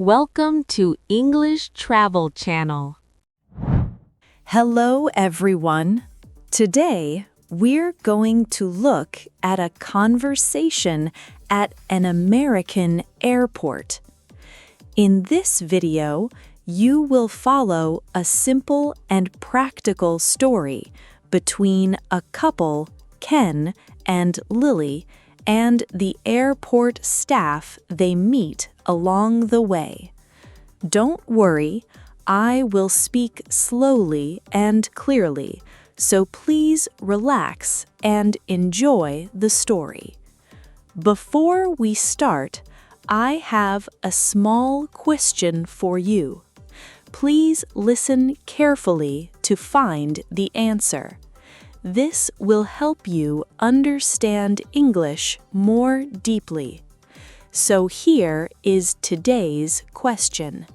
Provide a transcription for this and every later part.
Welcome to English Travel Channel. Hello, everyone. Today, we're going to look at a conversation at an American airport. In this video, you will follow a simple and practical story between a couple, Ken and Lily, and the airport staff they meet along the way. Don't worry, I will speak slowly and clearly, so please relax and enjoy the story. Before we start, I have a small question for you. Please listen carefully to find the answer. This will help you understand English more deeply. So here is today's question.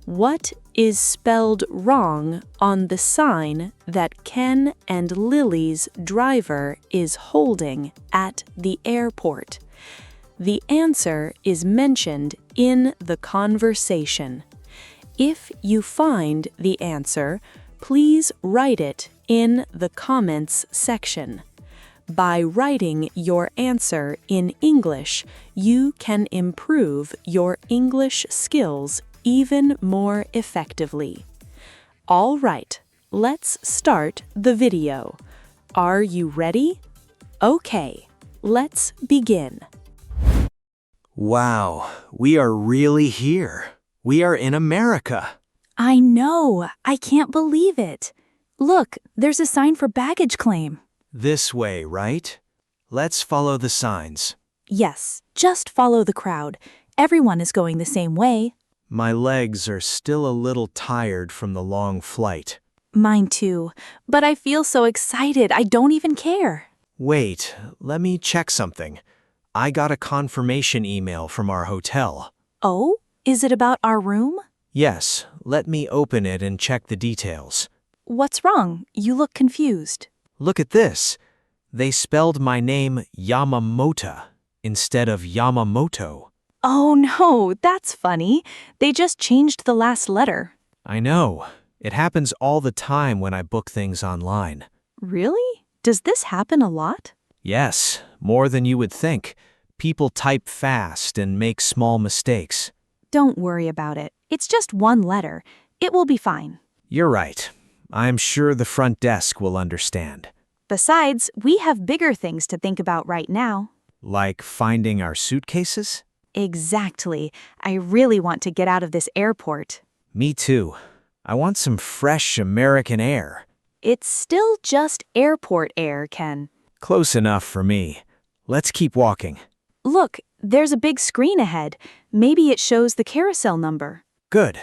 What is spelled wrong on the sign that Ken and Lily's driver is holding at the airport? The answer is mentioned in the conversation. If you find the answer, please write it in the comments section. By writing your answer in English, you can improve your English skills even more effectively. All right, let's start the video. Are you ready? Okay, let's begin. Wow, we are really here. We are in America. I know, I can't believe it. Look, there's a sign for baggage claim. This way, right? Let's follow the signs. Yes, just follow the crowd. Everyone is going the same way. My legs are still a little tired from the long flight. Mine too, but I feel so excited I don't even care. Wait, let me check something. I got a confirmation email from our hotel. Oh, is it about our room? Yes, let me open it and check the details. What's wrong? You look confused. Look at this. They spelled my name Yamamoto instead of Yamamoto. Oh no, that's funny. They just changed the last letter. I know. It happens all the time when I book things online. Really? Does this happen a lot? Yes, more than you would think. People type fast and make small mistakes. Don't worry about it. It's just one letter. It will be fine. You're right. I'm sure the front desk will understand. Besides, we have bigger things to think about right now. Like finding our suitcases? Exactly. I really want to get out of this airport. Me too. I want some fresh American air. It's still just airport air, Ken. Close enough for me. Let's keep walking. Look, there's a big screen ahead. Maybe it shows the carousel number. Good.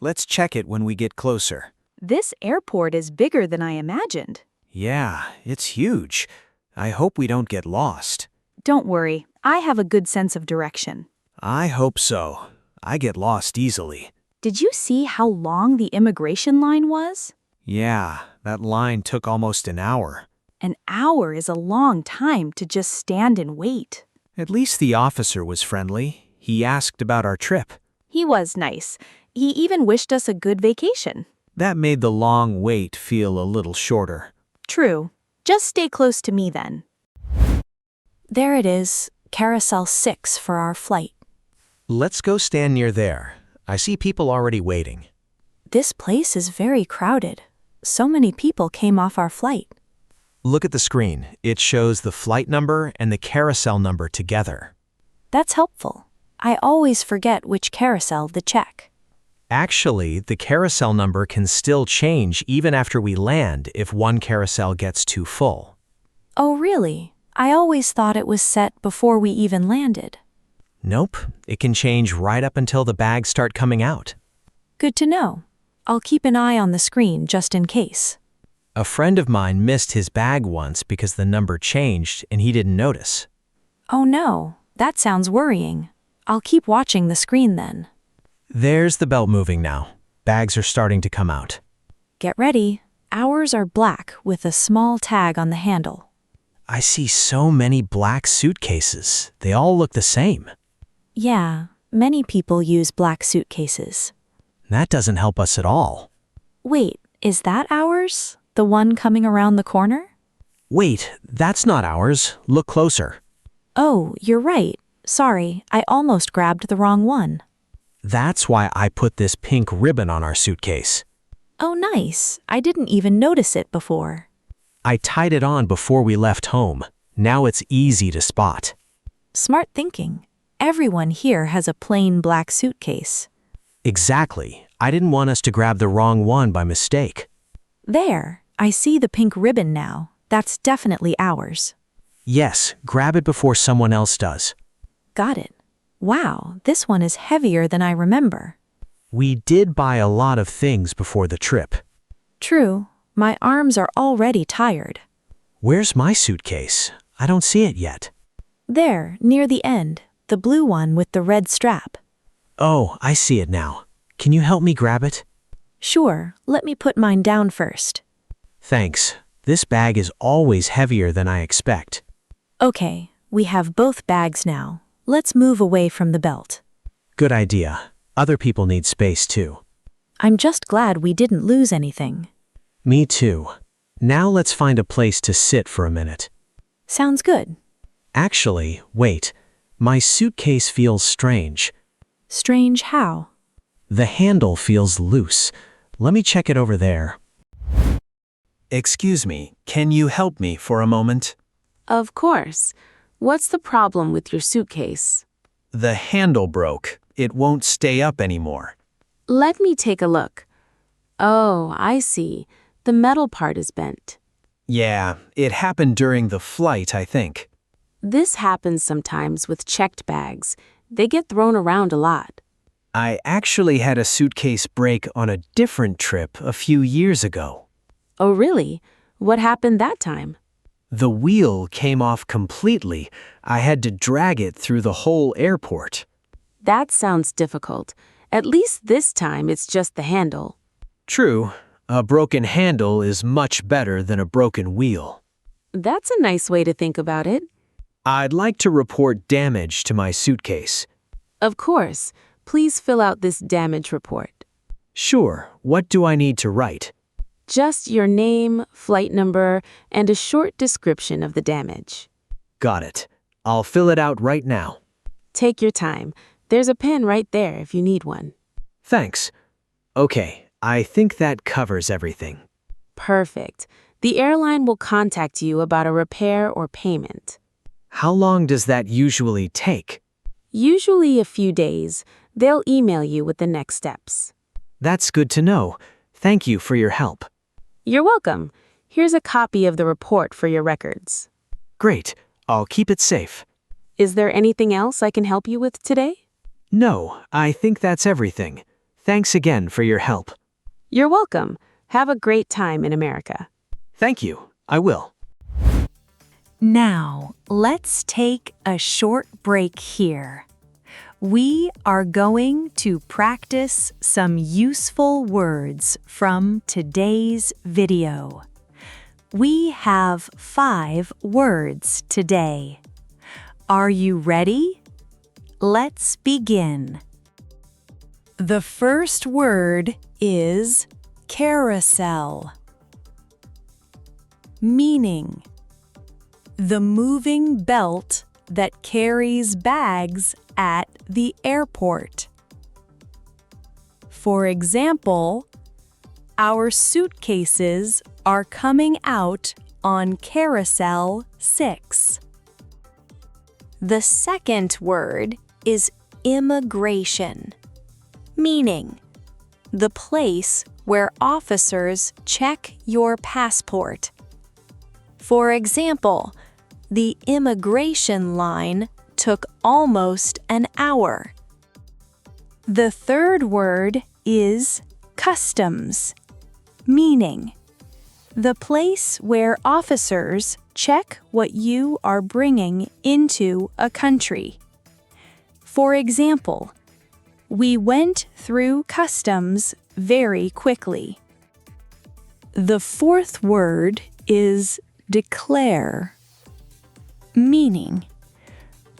Let's check it when we get closer. This airport is bigger than I imagined. Yeah, it's huge. I hope we don't get lost. Don't worry, I have a good sense of direction. I hope so. I get lost easily. Did you see how long the immigration line was? Yeah, that line took almost an hour. An hour is a long time to just stand and wait. At least the officer was friendly. He asked about our trip. He was nice. He even wished us a good vacation. That made the long wait feel a little shorter. True. Just stay close to me then. There it is, Carousel 6 for our flight. Let's go stand near there. I see people already waiting. This place is very crowded. So many people came off our flight. Look at the screen. It shows the flight number and the carousel number together. That's helpful. I always forget which carousel to check. Actually, the carousel number can still change even after we land if one carousel gets too full. Oh, really? I always thought it was set before we even landed. Nope, it can change right up until the bags start coming out. Good to know. I'll keep an eye on the screen just in case. A friend of mine missed his bag once because the number changed and he didn't notice. Oh no, that sounds worrying. I'll keep watching the screen then. There's the belt moving now. Bags are starting to come out. Get ready. Ours are black with a small tag on the handle. I see so many black suitcases. They all look the same. Yeah, many people use black suitcases. That doesn't help us at all. Wait, is that ours? The one coming around the corner? Wait, that's not ours. Look closer. Oh, you're right. Sorry, I almost grabbed the wrong one. That's why I put this pink ribbon on our suitcase. Oh, nice. I didn't even notice it before. I tied it on before we left home. Now it's easy to spot. Smart thinking. Everyone here has a plain black suitcase. Exactly. I didn't want us to grab the wrong one by mistake. There, I see the pink ribbon now. That's definitely ours. Yes, grab it before someone else does. Got it. Wow, this one is heavier than I remember. We did buy a lot of things before the trip. True, my arms are already tired. Where's my suitcase? I don't see it yet. There, near the end, the blue one with the red strap. Oh, I see it now. Can you help me grab it? Sure, let me put mine down first. Thanks. This bag is always heavier than I expect. Okay, we have both bags now. Let's move away from the belt. Good idea. Other people need space too. I'm just glad we didn't lose anything. Me too. Now let's find a place to sit for a minute. Sounds good. Actually, wait. My suitcase feels strange. Strange how? The handle feels loose. Let me check it over there. Excuse me, can you help me for a moment? Of course. What's the problem with your suitcase? The handle broke. It won't stay up anymore. Let me take a look. Oh, I see. The metal part is bent. Yeah, it happened during the flight, I think. This happens sometimes with checked bags. They get thrown around a lot. I actually had a suitcase break on a different trip a few years ago. Oh, really? What happened that time? The wheel came off completely. I had to drag it through the whole airport. That sounds difficult. At least this time it's just the handle. True, a broken handle is much better than a broken wheel. That's a nice way to think about it. I'd like to report damage to my suitcase. Of course. Please fill out this damage report. Sure, what do I need to write? Just your name, flight number, and a short description of the damage. Got it. I'll fill it out right now. Take your time. There's a pen right there if you need one. Thanks. Okay, I think that covers everything. Perfect. The airline will contact you about a repair or payment. How long does that usually take? Usually a few days. They'll email you with the next steps. That's good to know. Thank you for your help. You're welcome. Here's a copy of the report for your records. Great. I'll keep it safe. Is there anything else I can help you with today? No, I think that's everything. Thanks again for your help. You're welcome. Have a great time in America. Thank you. I will. Now, let's take a short break here. We are going to practice some useful words from today's video. We have 5 words today. Are you ready? Let's begin. The first word is carousel. Meaning: the moving belt that carries bags at the airport. For example, our suitcases are coming out on Carousel 6. The second word is immigration, meaning the place where officers check your passport. For example, the immigration line took almost an hour. The third word is customs, meaning the place where officers check what you are bringing into a country. For example, we went through customs very quickly. The fourth word is declare, meaning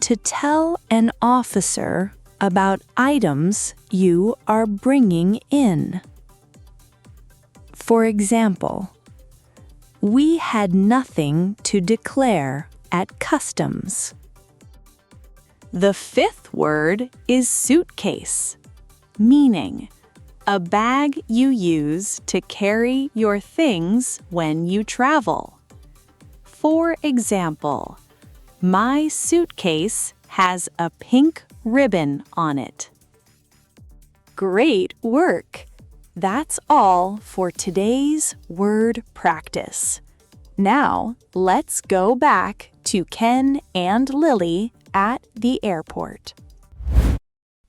to tell an officer about items you are bringing in. For example, we had nothing to declare at customs. The fifth word is suitcase, meaning a bag you use to carry your things when you travel. For example, my suitcase has a pink ribbon on it. Great work! That's all for today's word practice. Now, let's go back to Ken and Lily at the airport.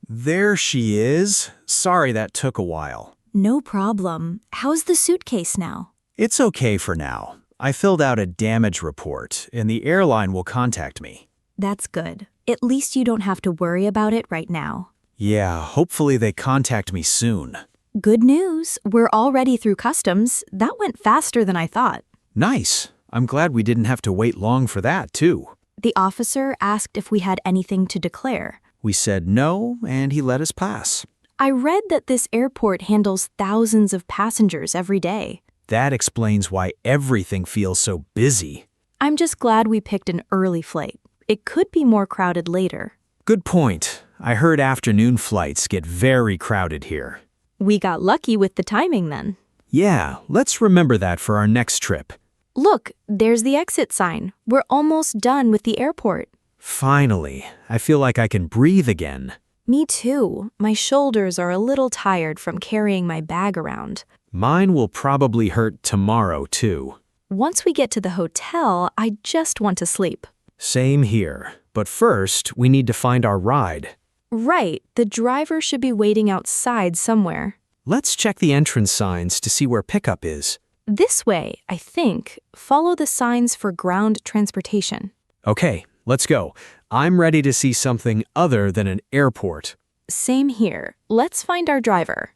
There she is. Sorry that took a while. No problem. How's the suitcase now? It's okay for now. I filled out a damage report, and the airline will contact me. That's good. At least you don't have to worry about it right now. Yeah, hopefully they contact me soon. Good news. We're already through customs. That went faster than I thought. Nice. I'm glad we didn't have to wait long for that, too. The officer asked if we had anything to declare. We said no, and he let us pass. I read that this airport handles thousands of passengers every day. That explains why everything feels so busy. I'm just glad we picked an early flight. It could be more crowded later. Good point. I heard afternoon flights get very crowded here. We got lucky with the timing then. Yeah, let's remember that for our next trip. Look, there's the exit sign. We're almost done with the airport. Finally, I feel like I can breathe again. Me too. My shoulders are a little tired from carrying my bag around. Mine will probably hurt tomorrow, too. Once we get to the hotel, I just want to sleep. Same here. But first, we need to find our ride. Right, the driver should be waiting outside somewhere. Let's check the entrance signs to see where pickup is. This way, I think. Follow the signs for ground transportation. Okay, let's go. I'm ready to see something other than an airport. Same here. Let's find our driver.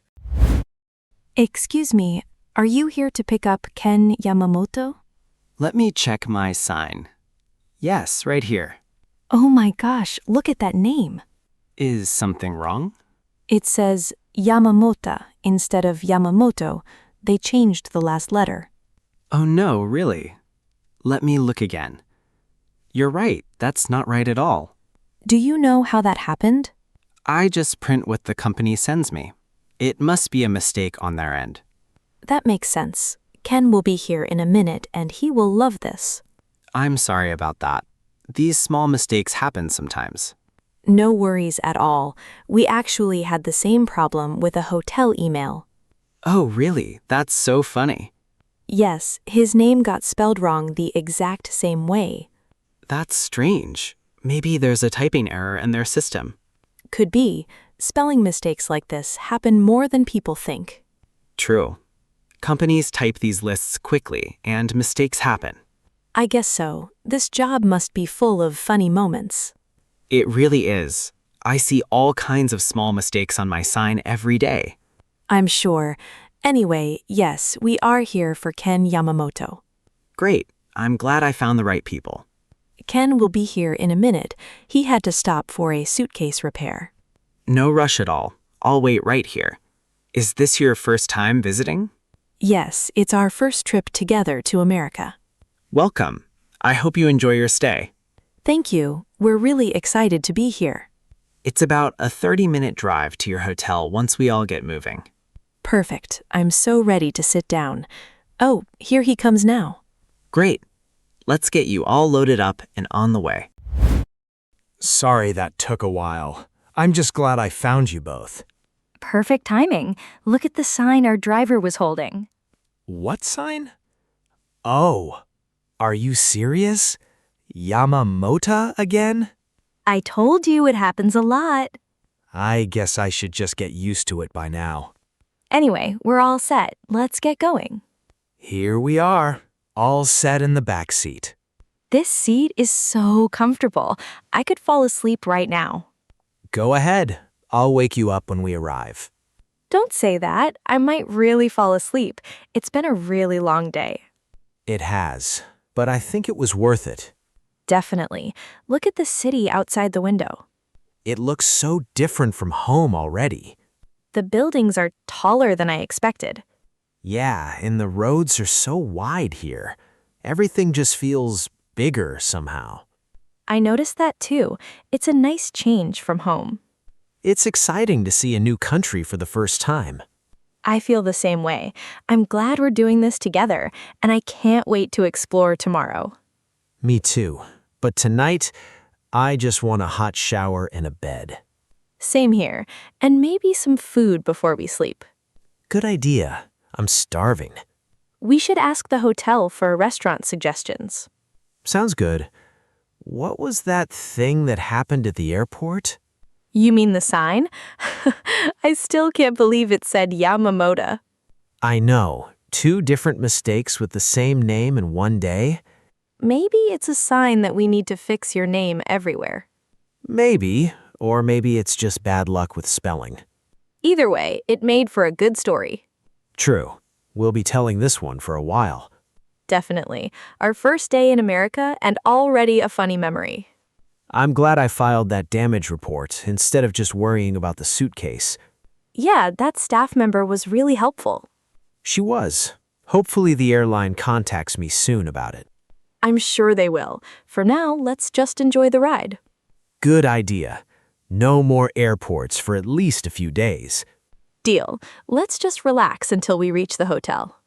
Excuse me, are you here to pick up Ken Yamamoto? Let me check my sign. Yes, right here. Oh my gosh, look at that name. Is something wrong? It says Yamamota instead of Yamamoto. They changed the last letter. Oh no, really? Let me look again. You're right, that's not right at all. Do you know how that happened? I just print what the company sends me. It must be a mistake on their end. That makes sense. Ken will be here in a minute and he will love this. I'm sorry about that. These small mistakes happen sometimes. No worries at all. We actually had the same problem with a hotel email. Oh, really? That's so funny. Yes, his name got spelled wrong the exact same way. That's strange. Maybe there's a typing error in their system. Could be. Spelling mistakes like this happen more than people think. True. Companies type these lists quickly, and mistakes happen. I guess so. This job must be full of funny moments. It really is. I see all kinds of small mistakes on my sign every day. I'm sure. Anyway, yes, we are here for Ken Yamamoto. Great. I'm glad I found the right people. Ken will be here in a minute. He had to stop for a suitcase repair. No rush at all. I'll wait right here. Is this your first time visiting? Yes, it's our first trip together to America. Welcome. I hope you enjoy your stay. Thank you. We're really excited to be here. It's about a 30-minute drive to your hotel once we all get moving. Perfect. I'm so ready to sit down. Oh, here he comes now. Great. Let's get you all loaded up and on the way. Sorry that took a while. I'm just glad I found you both. Perfect timing. Look at the sign our driver was holding. What sign? Oh, are you serious? Yamamoto again? I told you it happens a lot. I guess I should just get used to it by now. Anyway, we're all set. Let's get going. Here we are, all set in the back seat. This seat is so comfortable. I could fall asleep right now. Go ahead. I'll wake you up when we arrive. Don't say that. I might really fall asleep. It's been a really long day. It has, but I think it was worth it. Definitely. Look at the city outside the window. It looks so different from home already. The buildings are taller than I expected. Yeah, and the roads are so wide here. Everything just feels bigger somehow. I noticed that too. It's a nice change from home. It's exciting to see a new country for the first time. I feel the same way. I'm glad we're doing this together, and I can't wait to explore tomorrow. Me too. But tonight, I just want a hot shower and a bed. Same here, and maybe some food before we sleep. Good idea. I'm starving. We should ask the hotel for restaurant suggestions. Sounds good. What was that thing that happened at the airport? You mean the sign? I still can't believe it said Yamamoto. I know. 2 different mistakes with the same name in one day? Maybe it's a sign that we need to fix your name everywhere. Maybe. Or maybe it's just bad luck with spelling. Either way, it made for a good story. True. We'll be telling this one for a while. Definitely. Our first day in America and already a funny memory. I'm glad I filed that damage report instead of just worrying about the suitcase. Yeah, that staff member was really helpful. She was. Hopefully the airline contacts me soon about it. I'm sure they will. For now, let's just enjoy the ride. Good idea. No more airports for at least a few days. Deal. Let's just relax until we reach the hotel.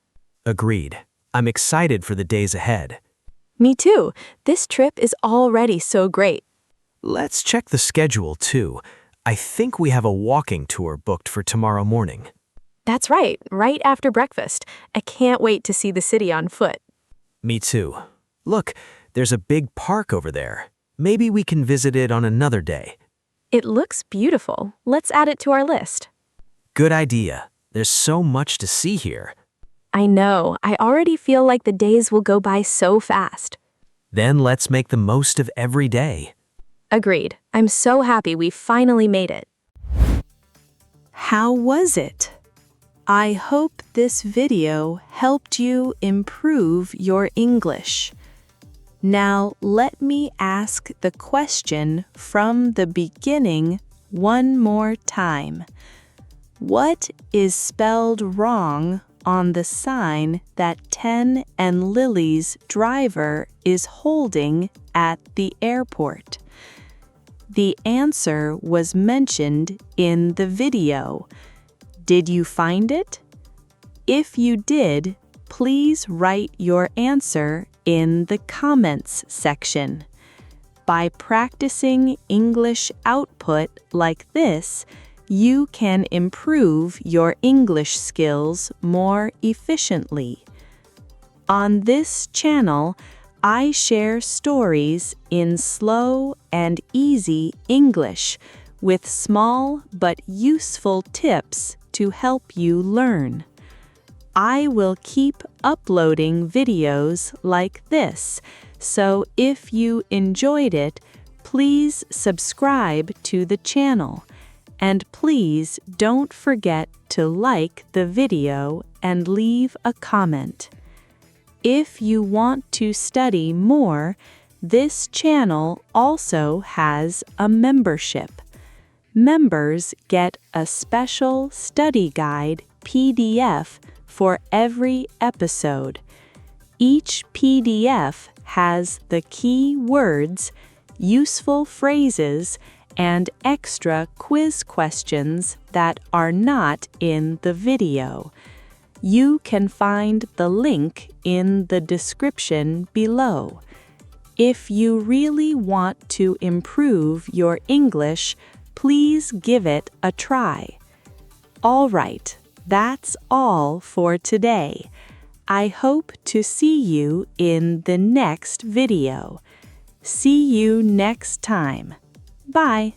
Agreed. I'm excited for the days ahead. Me too. This trip is already so great. Let's check the schedule too. I think we have a walking tour booked for tomorrow morning. That's right after breakfast. I can't wait to see the city on foot. Me too. Look, there's a big park over there. Maybe we can visit it on another day. It looks beautiful. Let's add it to our list. Good idea. There's so much to see here. I know. I already feel like the days will go by so fast. Then let's make the most of every day. Agreed. I'm so happy we finally made it. How was it? I hope this video helped you improve your English. Now let me ask the question from the beginning one more time. What is spelled wrong on the sign that Ten and Lily's driver is holding at the airport? The answer was mentioned in the video. Did you find it? If you did, please write your answer in the comments section. By practicing English output like this, you can improve your English skills more efficiently. On this channel, I share stories in slow and easy English with small but useful tips to help you learn. I will keep uploading videos like this, so if you enjoyed it, please subscribe to the channel. And please don't forget to like the video and leave a comment. If you want to study more, this channel also has a membership. Members get a special study guide PDF for every episode. Each PDF has the key words, useful phrases, and extra quiz questions that are not in the video. You can find the link in the description below. If you really want to improve your English, please give it a try. All right, that's all for today. I hope to see you in the next video. See you next time. Bye.